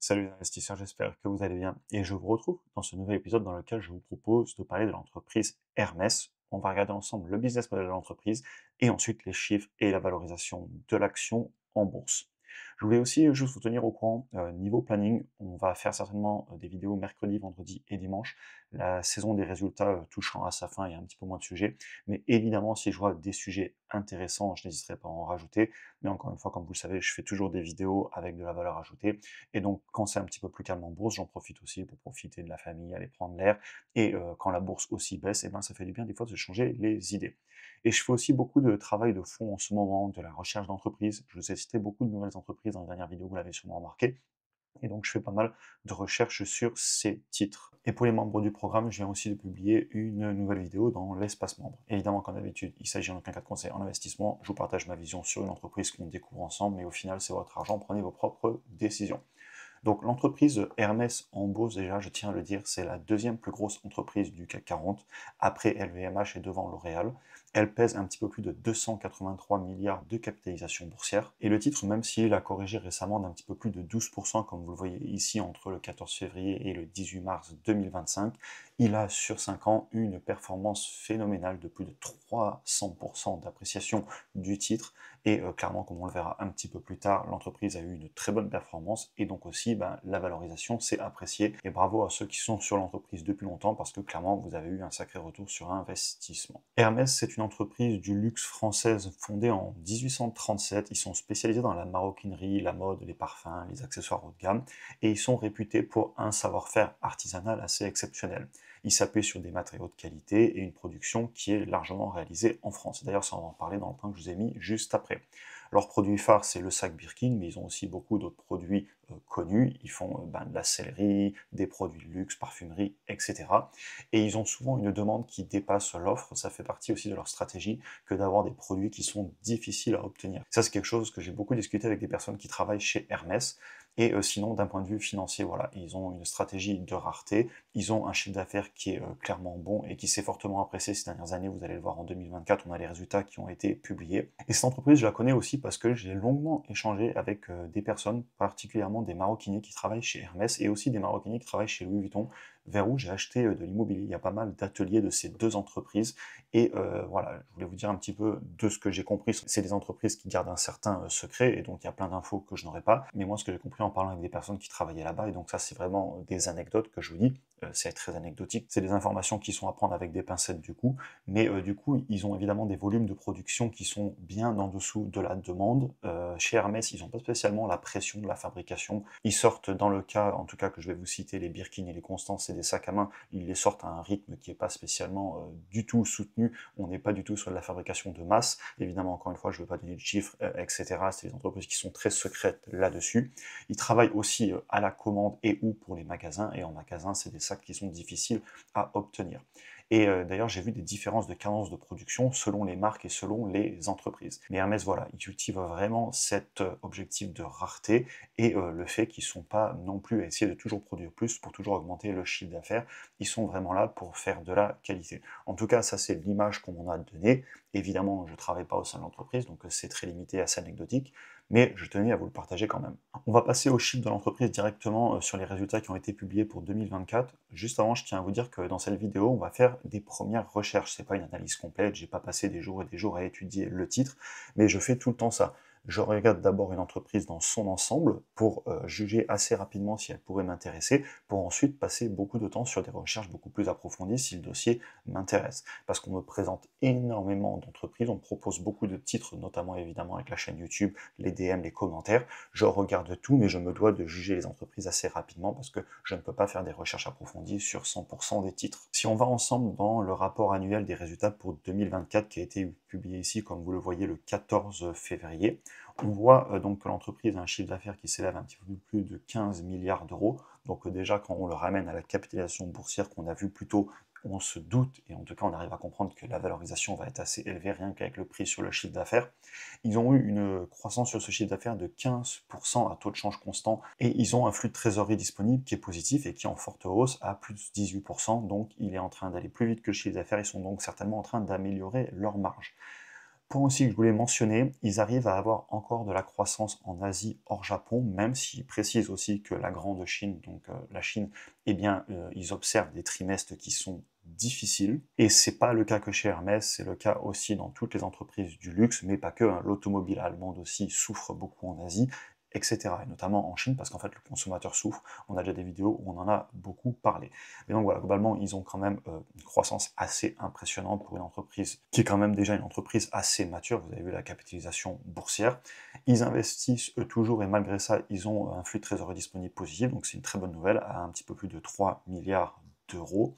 Salut les investisseurs, j'espère que vous allez bien et je vous retrouve dans ce nouvel épisode dans lequel je vous propose de parler de l'entreprise Hermès. On va regarder ensemble le business model de l'entreprise et ensuite les chiffres et la valorisation de l'action en bourse. Je voulais aussi juste vous tenir au courant, niveau planning, on va faire certainement des vidéos mercredi, vendredi et dimanche. La saison des résultats touchant à sa fin, il y a un petit peu moins de sujets, mais évidemment si je vois des sujets intéressants, je n'hésiterai pas à en rajouter. Mais encore une fois, comme vous le savez, je fais toujours des vidéos avec de la valeur ajoutée. Et donc, quand c'est un petit peu plus calme en bourse, j'en profite aussi pour profiter de la famille, aller prendre l'air. Et quand la bourse aussi baisse, et ben, ça fait du bien des fois de changer les idées. Et je fais aussi beaucoup de travail de fond en ce moment, de la recherche d'entreprise. Je vous ai cité beaucoup de nouvelles entreprises dans les dernières vidéos, vous l'avez sûrement remarqué. Et donc, je fais pas mal de recherches sur ces titres. Et pour les membres du programme, je viens aussi de publier une nouvelle vidéo dans l'espace membre. Évidemment, comme d'habitude, il s'agit en aucun cas de conseil en investissement. Je vous partage ma vision sur une entreprise qu'on découvre ensemble, mais au final, c'est votre argent. Prenez vos propres décisions. Donc l'entreprise Hermès en bourse, déjà, je tiens à le dire, c'est la deuxième plus grosse entreprise du CAC 40, après LVMH et devant L'Oréal. Elle pèse un petit peu plus de 283 milliards de capitalisation boursière. Et le titre, même s'il a corrigé récemment d'un petit peu plus de 12%, comme vous le voyez ici, entre le 14 février et le 18 mars 2025, il a sur 5 ans eu une performance phénoménale de plus de 300% d'appréciation du titre. Et clairement, comme on le verra un petit peu plus tard, l'entreprise a eu une très bonne performance et donc aussi la valorisation s'est appréciée. Et bravo à ceux qui sont sur l'entreprise depuis longtemps parce que clairement, vous avez eu un sacré retour sur investissement. Hermès, c'est une entreprise du luxe française fondée en 1837. Ils sont spécialisés dans la maroquinerie, la mode, les parfums, les accessoires haut de gamme et ils sont réputés pour un savoir-faire artisanal assez exceptionnel. Ils s'appuient sur des matériaux de qualité et une production qui est largement réalisée en France. D'ailleurs, ça on va en parler dans le point que je vous ai mis juste après. Leur produit phare, c'est le sac Birkin, mais ils ont aussi beaucoup d'autres produits connus. Ils font de la sellerie, des produits de luxe, parfumerie, etc. Et ils ont souvent une demande qui dépasse l'offre. Ça fait partie aussi de leur stratégie que d'avoir des produits qui sont difficiles à obtenir. Ça, c'est quelque chose que j'ai beaucoup discuté avec des personnes qui travaillent chez Hermès. Et sinon, d'un point de vue financier, voilà, ils ont une stratégie de rareté, ils ont un chiffre d'affaires qui est clairement bon et qui s'est fortement apprécié ces dernières années. Vous allez le voir en 2024, on a les résultats qui ont été publiés. Et cette entreprise, je la connais aussi parce que j'ai longuement échangé avec des personnes, particulièrement des maroquiniers qui travaillent chez Hermès et aussi des maroquiniers qui travaillent chez Louis Vuitton, vers où j'ai acheté de l'immobilier. Il y a pas mal d'ateliers de ces deux entreprises. Et voilà, je voulais vous dire un petit peu de ce que j'ai compris. C'est des entreprises qui gardent un certain secret, et donc il y a plein d'infos que je n'aurais pas. Mais moi, ce que j'ai compris en parlant avec des personnes qui travaillaient là-bas, et donc ça, c'est vraiment des anecdotes que je vous dis, c'est très anecdotique. C'est des informations qui sont à prendre avec des pincettes du coup, mais du coup, ils ont évidemment des volumes de production qui sont bien en dessous de la demande. Chez Hermès, ils n'ont pas spécialement la pression de la fabrication. Ils sortent, dans le cas, en tout cas que je vais vous citer, les Birkin et les Constance, c'est des sacs à main, ils les sortent à un rythme qui n'est pas spécialement du tout soutenu. On n'est pas du tout sur de la fabrication de masse. Évidemment, encore une fois, je ne veux pas donner de chiffres, etc. C'est des entreprises qui sont très secrètes là-dessus. Ils travaillent aussi à la commande et ou pour les magasins, et en magasin, c'est des sacs qui sont difficiles à obtenir. Et d'ailleurs, j'ai vu des différences de cadence de production selon les marques et selon les entreprises. Mais Hermès, voilà, ils cultivent vraiment cet objectif de rareté et le fait qu'ils ne sont pas non plus à essayer de toujours produire plus pour toujours augmenter le chiffre d'affaires. Ils sont vraiment là pour faire de la qualité. En tout cas, ça, c'est l'image qu'on m'en a donnée. Évidemment, je ne travaille pas au sein de l'entreprise, donc c'est très limité, assez anecdotique, mais je tenais à vous le partager quand même. On va passer aux chiffres de l'entreprise directement sur les résultats qui ont été publiés pour 2024. Juste avant, je tiens à vous dire que dans cette vidéo, on va faire des premières recherches. C'est pas une analyse complète, j'ai pas passé des jours et des jours à étudier le titre, mais je fais tout le temps ça. Je regarde d'abord une entreprise dans son ensemble pour juger assez rapidement si elle pourrait m'intéresser, pour ensuite passer beaucoup de temps sur des recherches beaucoup plus approfondies si le dossier m'intéresse. Parce qu'on me présente énormément d'entreprises, on me propose beaucoup de titres, notamment évidemment avec la chaîne YouTube, les DM, les commentaires. Je regarde tout, mais je me dois de juger les entreprises assez rapidement parce que je ne peux pas faire des recherches approfondies sur 100% des titres. Si on va ensemble dans le rapport annuel des résultats pour 2024 qui a été publié ici, comme vous le voyez, le 14 février, on voit donc que l'entreprise a un chiffre d'affaires qui s'élève un petit peu plus de 15 milliards d'euros. Donc déjà, quand on le ramène à la capitalisation boursière qu'on a vu plus tôt, on se doute, et en tout cas on arrive à comprendre que la valorisation va être assez élevée rien qu'avec le prix sur le chiffre d'affaires. Ils ont eu une croissance sur ce chiffre d'affaires de 15% à taux de change constant, et ils ont un flux de trésorerie disponible qui est positif et qui est en forte hausse à plus de 18%, donc il est en train d'aller plus vite que le chiffre d'affaires, ils sont donc certainement en train d'améliorer leur marge. Point aussi que je voulais mentionner, ils arrivent à avoir encore de la croissance en Asie hors Japon, même s'ils précisent aussi que la grande Chine, donc la Chine, eh bien, ils observent des trimestres qui sont difficiles. Et c'est pas le cas que chez Hermès, c'est le cas aussi dans toutes les entreprises du luxe, mais pas que, hein. L'automobile allemande aussi souffre beaucoup en Asie, etc. Et notamment en Chine, parce qu'en fait le consommateur souffre. On a déjà des vidéos où on en a beaucoup parlé. Et donc voilà, globalement, ils ont quand même une croissance assez impressionnante pour une entreprise qui est quand même déjà une entreprise assez mature. Vous avez vu la capitalisation boursière. Ils investissent toujours et malgré ça, ils ont un flux de trésorerie disponible positif, donc c'est une très bonne nouvelle, à un petit peu plus de 3 milliards d'euros.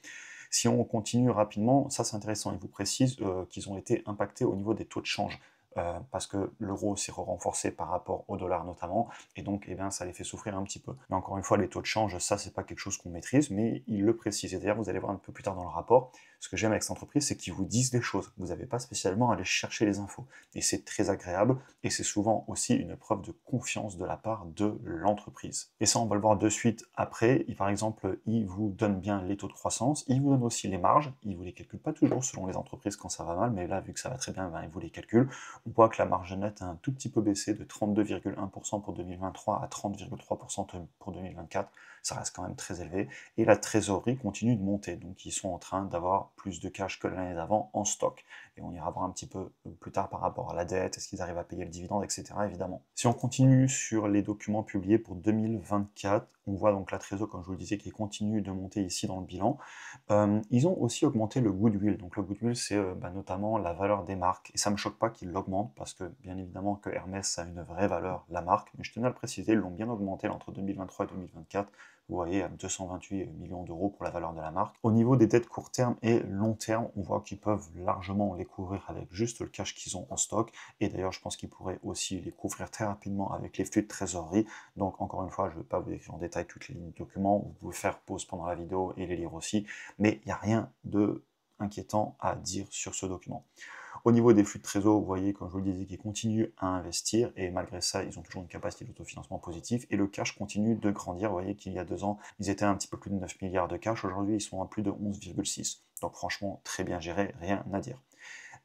Si on continue rapidement, ça c'est intéressant, ils vous précisent qu'ils ont été impactés au niveau des taux de change. Parce que l'euro s'est renforcé par rapport au dollar notamment, et donc eh bien, ça les fait souffrir un petit peu. Mais encore une fois, les taux de change, ça c'est pas quelque chose qu'on maîtrise, mais ils le précisent. Et d'ailleurs, vous allez voir un peu plus tard dans le rapport, ce que j'aime avec cette entreprise, c'est qu'ils vous disent des choses. Vous n'avez pas spécialement à aller chercher les infos. Et c'est très agréable, et c'est souvent aussi une preuve de confiance de la part de l'entreprise. Et ça, on va le voir de suite après. Par exemple, ils vous donnent bien les taux de croissance, ils vous donnent aussi les marges, ils vous les calculent pas toujours selon les entreprises quand ça va mal, mais là, vu que ça va très bien, ben, ils vous les calculent. On voit que la marge nette a un tout petit peu baissé de 32,1% pour 2023 à 30,3% pour 2024. Ça reste quand même très élevé. Et la trésorerie continue de monter. Donc ils sont en train d'avoir plus de cash que l'année d'avant en stock. Et on ira voir un petit peu plus tard par rapport à la dette, est-ce qu'ils arrivent à payer le dividende, etc. évidemment. Si on continue sur les documents publiés pour 2024, on voit donc la trésorerie, comme je vous le disais, qui continue de monter ici dans le bilan. Ils ont aussi augmenté le goodwill. Donc le goodwill, c'est notamment la valeur des marques. Et ça ne me choque pas qu'ils l'augmentent, parce que bien évidemment que Hermès a une vraie valeur, la marque. Mais je tenais à le préciser, ils l'ont bien augmenté entre 2023 et 2024. Vous voyez, à 228 millions d'euros pour la valeur de la marque. Au niveau des dettes court terme et long terme, on voit qu'ils peuvent largement les couvrir avec juste le cash qu'ils ont en stock. Et d'ailleurs, je pense qu'ils pourraient aussi les couvrir très rapidement avec les flux de trésorerie. Donc encore une fois, je ne vais pas vous décrire en détail toutes les lignes de documents. Vous pouvez faire pause pendant la vidéo et les lire aussi. Mais il n'y a rien de inquiétant à dire sur ce document. Au niveau des flux de trésor, vous voyez, comme je vous le disais, qu'ils continuent à investir, et malgré ça, ils ont toujours une capacité d'autofinancement positif, et le cash continue de grandir. Vous voyez qu'il y a 2 ans, ils étaient à un petit peu plus de 9 milliards de cash, aujourd'hui ils sont à plus de 11,6. Donc franchement, très bien géré, rien à dire.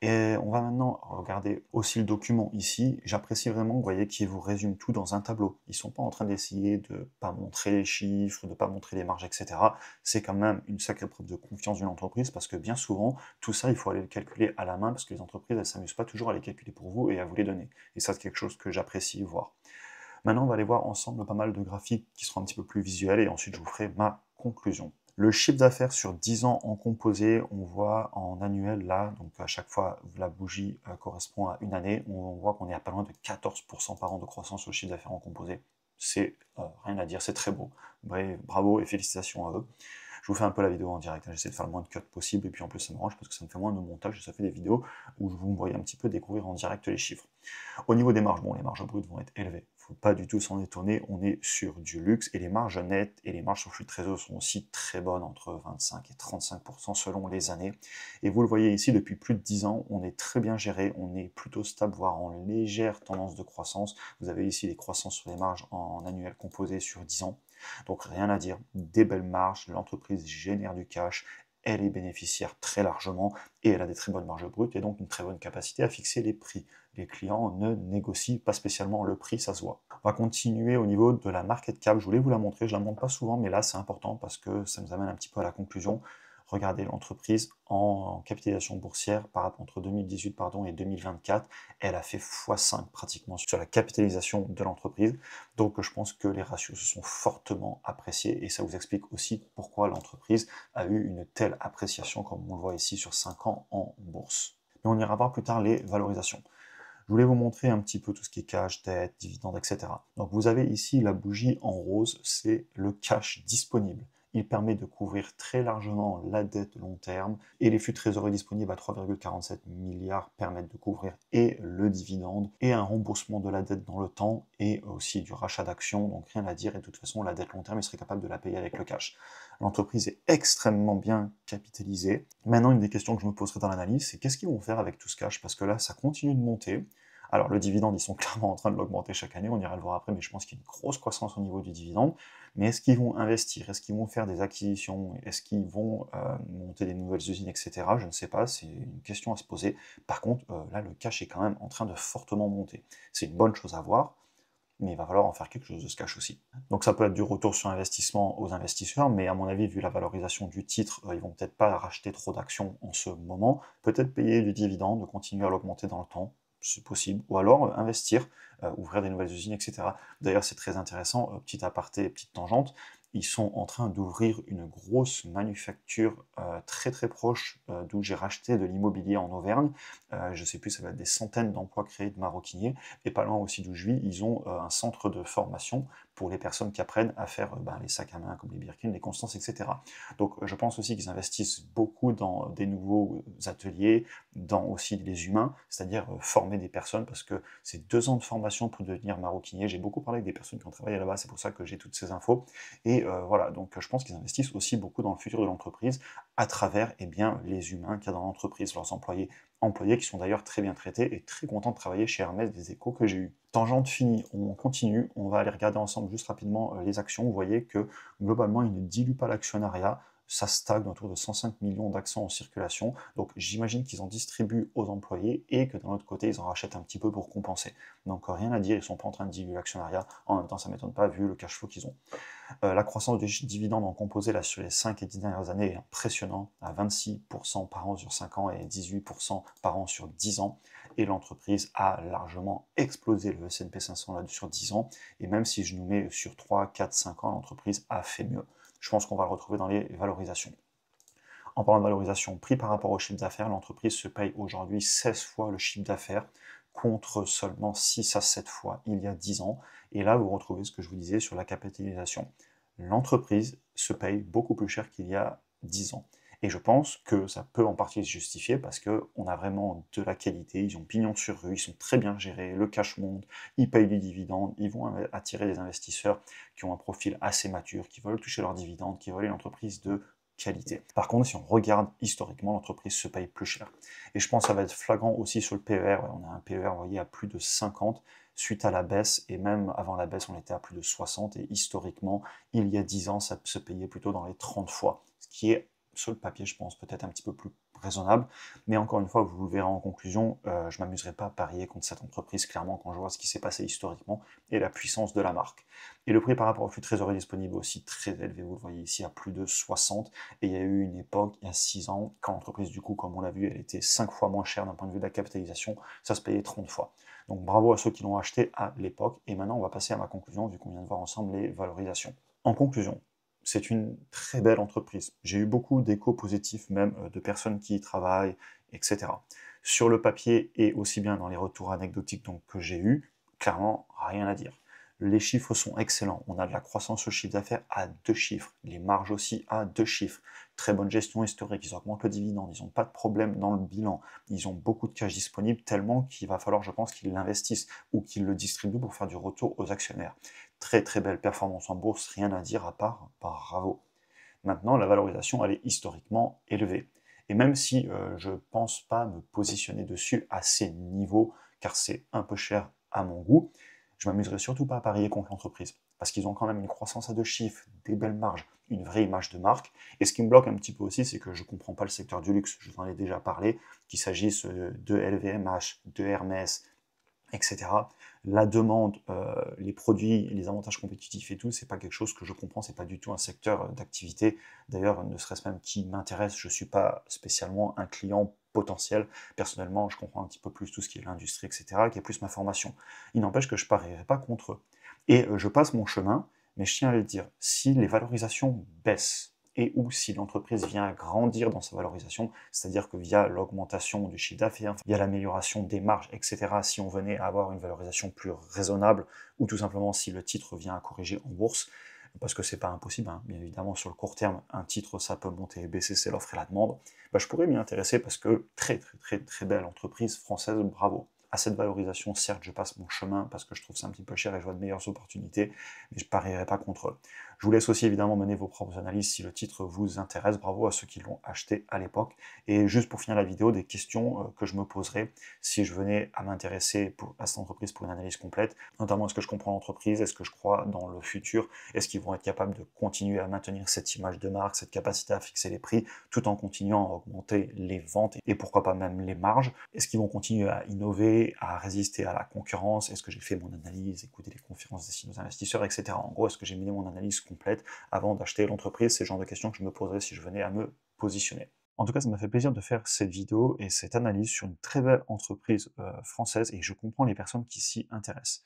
Et on va maintenant regarder aussi le document ici. J'apprécie vraiment, vous voyez, qu'ils vous résument tout dans un tableau. Ils ne sont pas en train d'essayer de ne pas montrer les chiffres, de ne pas montrer les marges, etc. C'est quand même une sacrée preuve de confiance d'une entreprise, parce que bien souvent, tout ça, il faut aller le calculer à la main, parce que les entreprises, elles ne s'amusent pas toujours à les calculer pour vous et à vous les donner. Et ça, c'est quelque chose que j'apprécie voir. Maintenant, on va aller voir ensemble pas mal de graphiques qui seront un petit peu plus visuels, et ensuite je vous ferai ma conclusion. Le chiffre d'affaires sur 10 ans en composé, on voit en annuel là, donc à chaque fois la bougie correspond à une année, on voit qu'on est à pas loin de 14% par an de croissance au chiffre d'affaires en composé. C'est rien à dire, c'est très beau. Bref, bravo et félicitations à eux. Je vous fais un peu la vidéo en direct, hein. J'essaie de faire le moins de cuts possible, et puis en plus ça m'arrange parce que ça me fait moins de montage, et ça fait des vidéos où vous me voyez un petit peu découvrir en direct les chiffres. Au niveau des marges, bon, les marges brutes vont être élevées, faut pas du tout s'en étonner, on est sur du luxe, et les marges nettes et les marges sur flux de trésor sont aussi très bonnes, entre 25 et 35% selon les années. Et vous le voyez ici, depuis plus de 10 ans, on est très bien géré, on est plutôt stable, voire en légère tendance de croissance. Vous avez ici les croissances sur les marges en annuel composé sur 10 ans. Donc rien à dire, des belles marges, l'entreprise génère du cash, elle est bénéficiaire très largement, et elle a des très bonnes marges brutes, et donc une très bonne capacité à fixer les prix. Les clients ne négocient pas spécialement le prix, ça se voit. On va continuer au niveau de la market cap, je voulais vous la montrer, je la montre pas souvent, mais là c'est important parce que ça nous amène un petit peu à la conclusion. Regardez l'entreprise en capitalisation boursière entre 2018 et 2024, elle a fait x5 pratiquement sur la capitalisation de l'entreprise. Donc je pense que les ratios se sont fortement appréciés, et ça vous explique aussi pourquoi l'entreprise a eu une telle appréciation comme on le voit ici sur 5 ans en bourse. Mais on ira voir plus tard les valorisations. Je voulais vous montrer un petit peu tout ce qui est cash, dette, dividendes, etc. Donc vous avez ici la bougie en rose, c'est le cash disponible. Il permet de couvrir très largement la dette long terme, et les flux de trésorerie disponibles à 3,47 milliards permettent de couvrir et le dividende et un remboursement de la dette dans le temps, et aussi du rachat d'actions, donc rien à dire, et de toute façon la dette long terme, il serait capable de la payer avec le cash. L'entreprise est extrêmement bien capitalisée. Maintenant, une des questions que je me poserai dans l'analyse, c'est qu'est-ce qu'ils vont faire avec tout ce cash, parce que là, ça continue de monter. Alors le dividende, ils sont clairement en train de l'augmenter chaque année, on ira le voir après, mais je pense qu'il y a une grosse croissance au niveau du dividende. Mais est-ce qu'ils vont investir? Est-ce qu'ils vont faire des acquisitions? Est-ce qu'ils vont monter des nouvelles usines, etc. Je ne sais pas, c'est une question à se poser. Par contre, là, le cash est quand même en train de fortement monter. C'est une bonne chose à voir, mais il va falloir en faire quelque chose de ce cash aussi. Donc ça peut être du retour sur investissement aux investisseurs, mais à mon avis, vu la valorisation du titre, ils vont peut-être pas racheter trop d'actions en ce moment, peut-être payer du dividende, continuer à l'augmenter dans le temps, c'est possible, ou alors investir, ouvrir des nouvelles usines, etc. D'ailleurs, c'est très intéressant, petit aparté, petite tangente, ils sont en train d'ouvrir une grosse manufacture très très proche d'où j'ai racheté de l'immobilier en Auvergne. Je sais plus, ça va être des centaines d'emplois créés de maroquiniers. Et pas loin aussi d'où je vis, ils ont un centre de formation pour les personnes qui apprennent à faire les sacs à main comme les Birkin, les Constance, etc. Donc je pense aussi qu'ils investissent beaucoup dans des nouveaux ateliers, dans aussi les humains, c'est-à-dire former des personnes, parce que c'est 2 ans de formation pour devenir maroquinier. J'ai beaucoup parlé avec des personnes qui ont travaillé là-bas, c'est pour ça que j'ai toutes ces infos. Et voilà, donc je pense qu'ils investissent aussi beaucoup dans le futur de l'entreprise à travers les humains qu'il y a dans l'entreprise, leurs employés qui sont d'ailleurs très bien traités et très contents de travailler chez Hermès des échos que j'ai eu. Tangente finie, on continue, on va aller regarder ensemble juste rapidement les actions. Vous voyez que globalement, ils ne diluent pas l'actionnariat, ça stagne autour de 105 millions d'actions en circulation, donc j'imagine qu'ils en distribuent aux employés et que d'un autre côté, ils en rachètent un petit peu pour compenser. Donc rien à dire, ils ne sont pas en train de diluer l'actionnariat, en même temps ça ne m'étonne pas vu le cash flow qu'ils ont. La croissance des dividendes en composé là, sur les 5 et 10 dernières années est impressionnant, à 26% par an sur 5 ans et 18% par an sur 10 ans. Et l'entreprise a largement explosé le S&P 500 là, sur 10 ans. Et même si je nous mets sur 3, 4, 5 ans, l'entreprise a fait mieux. Je pense qu'on va le retrouver dans les valorisations. En parlant de valorisation, prix par rapport au chiffre d'affaires, l'entreprise se paye aujourd'hui 16 fois le chiffre d'affaires contre seulement 6 à 7 fois il y a 10 ans. Et là, vous retrouvez ce que je vous disais sur la capitalisation. L'entreprise se paye beaucoup plus cher qu'il y a 10 ans. Et je pense que ça peut en partie se justifier parce qu'on a vraiment de la qualité, ils ont pignon sur rue, ils sont très bien gérés, le cash monte, ils payent du dividende, ils vont attirer des investisseurs qui ont un profil assez mature, qui veulent toucher leurs dividendes, qui veulent une entreprise de qualité. Par contre, si on regarde historiquement, l'entreprise se paye plus cher. Et je pense que ça va être flagrant aussi sur le PER. On a un PER, vous voyez, à plus de 50 suite à la baisse, et même avant la baisse, on était à plus de 60, et historiquement, il y a 10 ans, ça se payait plutôt dans les 30 fois, ce qui est, sur le papier, je pense, peut-être un petit peu plus raisonnable, mais encore une fois, vous le verrez en conclusion, je ne m'amuserai pas à parier contre cette entreprise, clairement, quand je vois ce qui s'est passé historiquement, et la puissance de la marque. Et le prix par rapport au flux de trésorerie disponible aussi très élevé, vous le voyez ici, à plus de 60, et il y a eu une époque, il y a 6 ans, quand l'entreprise, du coup, comme on l'a vu, elle était 5 fois moins chère d'un point de vue de la capitalisation, ça se payait 30 fois. Donc bravo à ceux qui l'ont acheté à l'époque, et maintenant on va passer à ma conclusion, vu qu'on vient de voir ensemble les valorisations. En conclusion, c'est une très belle entreprise. J'ai eu beaucoup d'échos positifs, même de personnes qui y travaillent, etc. Sur le papier et aussi bien dans les retours anecdotiques donc, que j'ai eus, clairement, rien à dire. Les chiffres sont excellents. On a de la croissance sur le chiffre d'affaires à 2 chiffres. Les marges aussi à 2 chiffres. Très bonne gestion historique. Ils augmentent le dividende. Ils n'ont pas de problème dans le bilan. Ils ont beaucoup de cash disponible tellement qu'il va falloir, je pense, qu'ils l'investissent ou qu'ils le distribuent pour faire du retour aux actionnaires. Très très belle performance en bourse. Rien à dire à part bravo. Maintenant, la valorisation, elle est historiquement élevée. Et même si je ne pense pas me positionner dessus à ces niveaux, car c'est un peu cher à mon goût, je m'amuserai surtout pas à parier contre l'entreprise, parce qu'ils ont quand même une croissance à 2 chiffres, des belles marges, une vraie image de marque. Et ce qui me bloque un petit peu aussi, c'est que je ne comprends pas le secteur du luxe, je vous en ai déjà parlé, qu'il s'agisse de LVMH, de Hermès, etc. La demande, les produits, les avantages compétitifs et tout, c'est pas quelque chose que je comprends, c'est pas du tout un secteur d'activité. D'ailleurs, ne serait-ce même qui m'intéresse, je suis pas spécialement un client potentiel. Personnellement, je comprends un petit peu plus tout ce qui est l'industrie, etc., qui est plus ma formation. Il n'empêche que je parierai pas contre eux. Et je passe mon chemin, mais je tiens à le dire, si les valorisations baissent, et ou si l'entreprise vient à grandir dans sa valorisation, c'est-à-dire que via l'augmentation du chiffre d'affaires, via l'amélioration des marges, etc., si on venait à avoir une valorisation plus raisonnable, ou tout simplement si le titre vient à corriger en bourse, parce que c'est pas impossible, hein. Bien évidemment sur le court terme, un titre ça peut monter et baisser, c'est l'offre et la demande, je pourrais m'y intéresser parce que très très très très belle entreprise française, bravo. À cette valorisation, certes, je passe mon chemin parce que je trouve ça un petit peu cher et je vois de meilleures opportunités, mais je parierai pas contre eux. Je vous laisse aussi évidemment mener vos propres analyses si le titre vous intéresse. Bravo à ceux qui l'ont acheté à l'époque. Et juste pour finir la vidéo, des questions que je me poserai si je venais à m'intéresser à cette entreprise pour une analyse complète. Notamment, est-ce que je comprends l'entreprise? Est-ce que je crois dans le futur? Est-ce qu'ils vont être capables de continuer à maintenir cette image de marque, cette capacité à fixer les prix, tout en continuant à augmenter les ventes et pourquoi pas même les marges? Est-ce qu'ils vont continuer à innover, à résister à la concurrence? Est-ce que j'ai fait mon analyse, écouté les conférences destinées aux investisseurs, etc. En gros, est-ce que j'ai mené mon analyse complète avant d'acheter l'entreprise? C'est le genre de questions que je me poserais si je venais à me positionner. En tout cas, ça m'a fait plaisir de faire cette vidéo et cette analyse sur une très belle entreprise française, et je comprends les personnes qui s'y intéressent.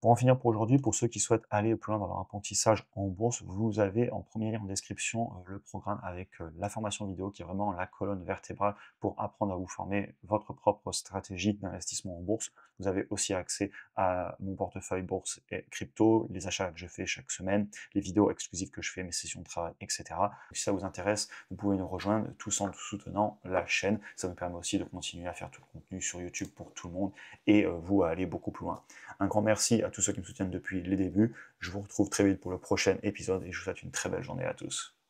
Pour en finir pour aujourd'hui, pour ceux qui souhaitent aller plus loin dans leur apprentissage en bourse, vous avez en premier lien en description le programme avec la formation vidéo qui est vraiment la colonne vertébrale pour apprendre à vous former votre propre stratégie d'investissement en bourse. Vous avez aussi accès à mon portefeuille bourse et crypto, les achats que je fais chaque semaine, les vidéos exclusives que je fais, mes sessions de travail, etc. Si ça vous intéresse, vous pouvez nous rejoindre tous en soutenant la chaîne. Ça me permet aussi de continuer à faire tout le contenu sur YouTube pour tout le monde et vous à aller beaucoup plus loin. Un grand merci à tous ceux qui me soutiennent depuis les débuts. Je vous retrouve très vite pour le prochain épisode et je vous souhaite une très belle journée à tous.